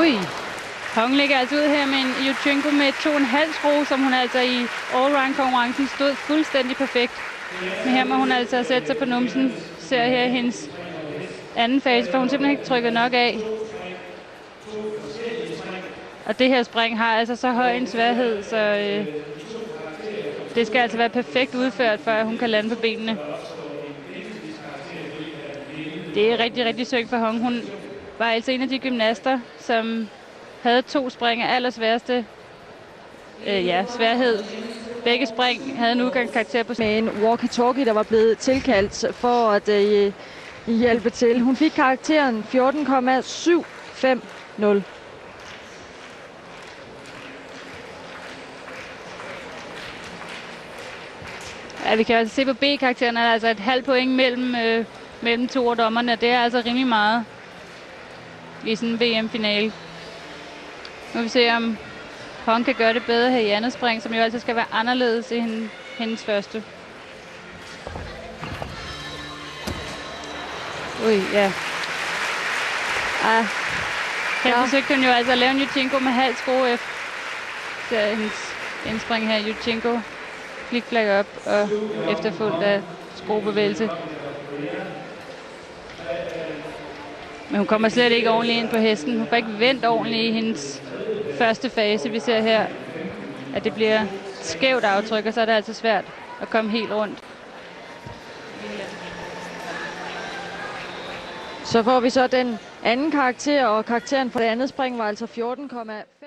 Ui. Hong ligger altså ud her med en Yurchenko med 2,5 skrue, som hun altså i allround-konkurrencen stod fuldstændig perfekt. Men her må hun altså sætte sig på numsen. Ser her hendes anden fase, for hun simpelthen ikke trykket nok af. Og det her spring har altså så høj en sværhed, så det skal altså være perfekt udført, for at hun kan lande på benene. Det er rigtig, rigtig synd for Hong. Hun var altså en af de gymnaster, som havde 2 spring af allersværeste sværhed. Begge spring havde en udgangskarakter på med en walkie-talkie, der var blevet tilkaldt for at hjælpe til. Hun fik karakteren 14,750. Ja, vi kan altså se på B-karakteren, er der altså et halvt point mellem 2 af dommerne. Det er altså rimelig meget i sådan en VM-finale. Nu vil vi se, om Hong kan gøre det bedre her i andet spring, som jo altså skal være anderledes i hendes første. Ui, ja. Her forsøgte hun jo altså at lave en Yurchenko med halv skrue efter hendes indspring her. Yurchenko flik-flak op og efterfulgt af skruebevægelse. Men hun kommer slet ikke ordentligt ind på hesten. Hun får ikke vendt ordentligt i hendes første fase. Vi ser her, at det bliver skævt aftryk, og så er det altså svært at komme helt rundt. Så får vi så den anden karakter, og karakteren for det andet spring var altså 14,5.